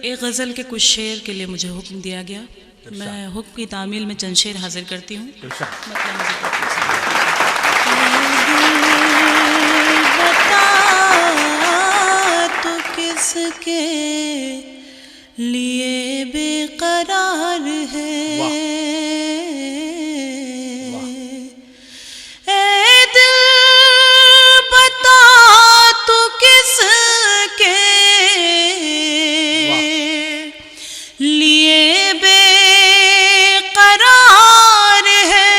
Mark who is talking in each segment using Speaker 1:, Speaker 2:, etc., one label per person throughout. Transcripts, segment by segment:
Speaker 1: ایک غزل کے کچھ شعر کے لیے مجھے حکم دیا گیا. میں حکم کی تعمیل میں چند شعر حاضر کرتی ہوں. بتا تو کس کے لیے بے قرار ہے، اے دل بتا تو کس کے لیے بے قرار ہے،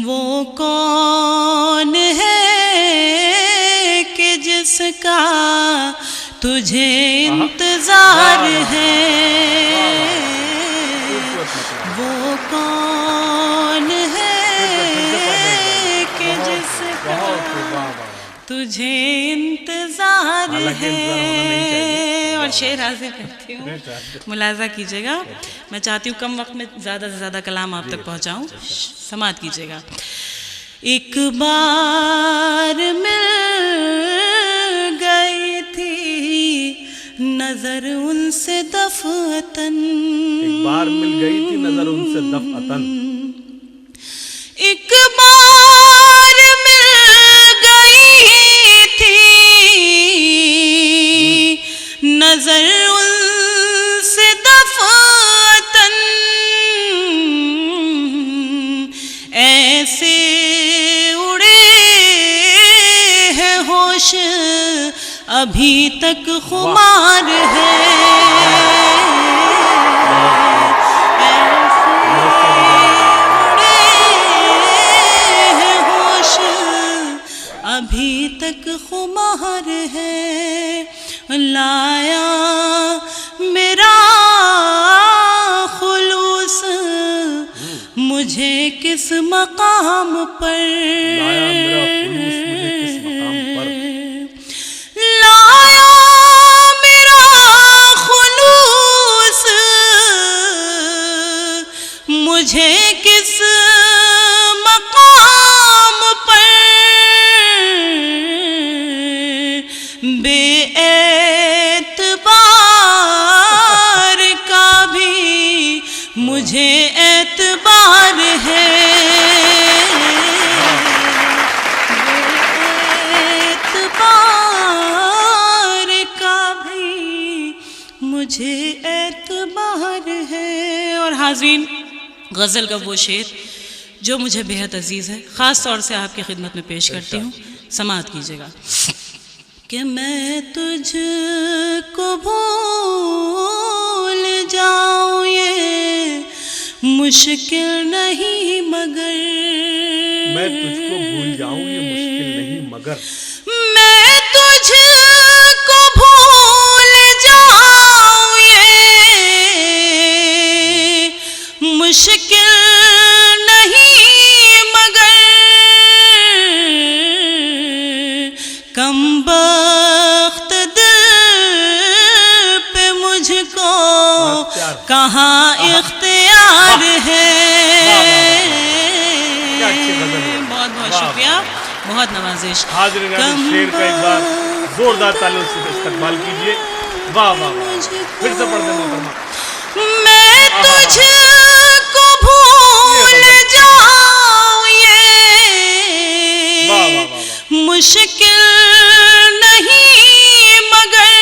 Speaker 1: وہ کون ہے کہ جس کا تجھے انتظار ہے، وہ کون ہے کہ جس کا تجھے انتظار ہے. اور شعر حاضر کرتی ہوں، ملاحظہ کیجیے گا. میں چاہتی ہوں کم وقت میں زیادہ سے زیادہ کلام آپ تک پہنچاؤں، سماعت کیجیے گا. ایک بار مل گئی تھی نظر ان سے دفعتاً،
Speaker 2: ایک بار مل گئی تھی نظر ان سے دفعتاً،
Speaker 1: ایک بار مل گئی تھی نظر ان سے دفعتاً، ایسے اڑے ہیں ہوش ابھی تک خمار ہے، ابھی تک خمار ہے. لایا میرا خلوص مجھے کس مقام پر،
Speaker 2: لایا میرا خلوص مجھے کس مقام پر،
Speaker 1: لایا میرا خلوص مجھے کس مقام پر، بے اعتبار کا بھی مجھے اعتبار ہے، بے اعتبار کا بھی مجھے اعتبار ہے. اور حاضرین، غزل کا وہ شعر جو مجھے بہت عزیز ہے، خاص طور سے آپ کی خدمت میں پیش کرتی ہوں، سماعت کیجیے گا. کہ میں تجھ کو بھول جاؤں یہ مشکل نہیں مگر،
Speaker 2: میں تجھ کو بھول جاؤں یہ مشکل نہیں مگر،
Speaker 1: میں تجھ کو بھول جاؤں یہ مشکل نہیں مگر، کم بخت دل پہ مجھ کو کہاں اختیار ہے. بہت بہت شکریہ، بہت نوازش.
Speaker 2: حاضرین شعر کا ایک بار زوردار تالیوں سے استقبال کیجیے. واہ واہ واہ، پھر سے پڑھ دیں محترمہ.
Speaker 1: میں تجھ کو بھول جاؤں یہ مشکل نہیں مگر،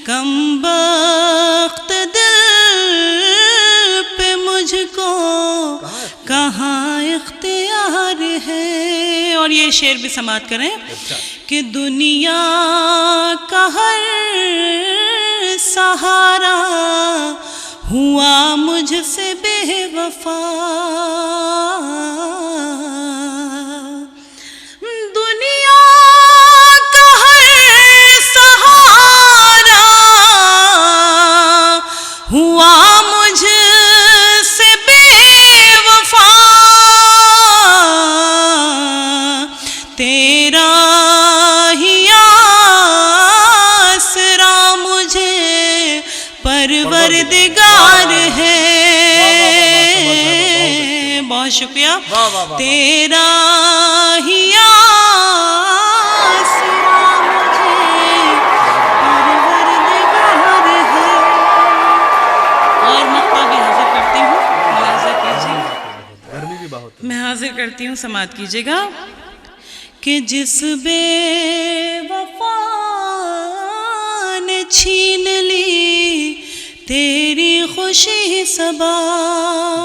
Speaker 1: کم بخت دل پہ مجھ کو کہاں اختیار ہے. اور یہ شعر بھی سماعت کریں کہ دنیا کا ہر سہارا ہوا مجھ سے بے وفا، دنیا کا ہر سہارا ہوا مجھ سے بے وفا، تیرا ہی آسرا مجھے پروردگار ہے. بہت شکریہ. تیرا ہی کرتی ہوں، سماعت کیجیے گا کہ جس بے وفا نے چھین لی تیری خوشی صبا،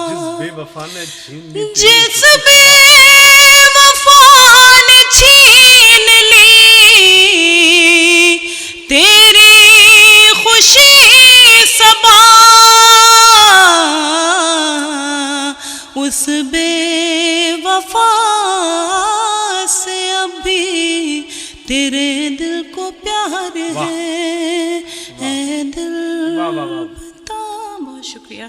Speaker 2: جس بے وفا نے چھین لی
Speaker 1: جس بے وفا نے چھین لی تیری خوشی صبا، اس بے وفا سے اب بھی تیرے دل کو پیار ہے، اے دل بتا۔ بہت شکریہ۔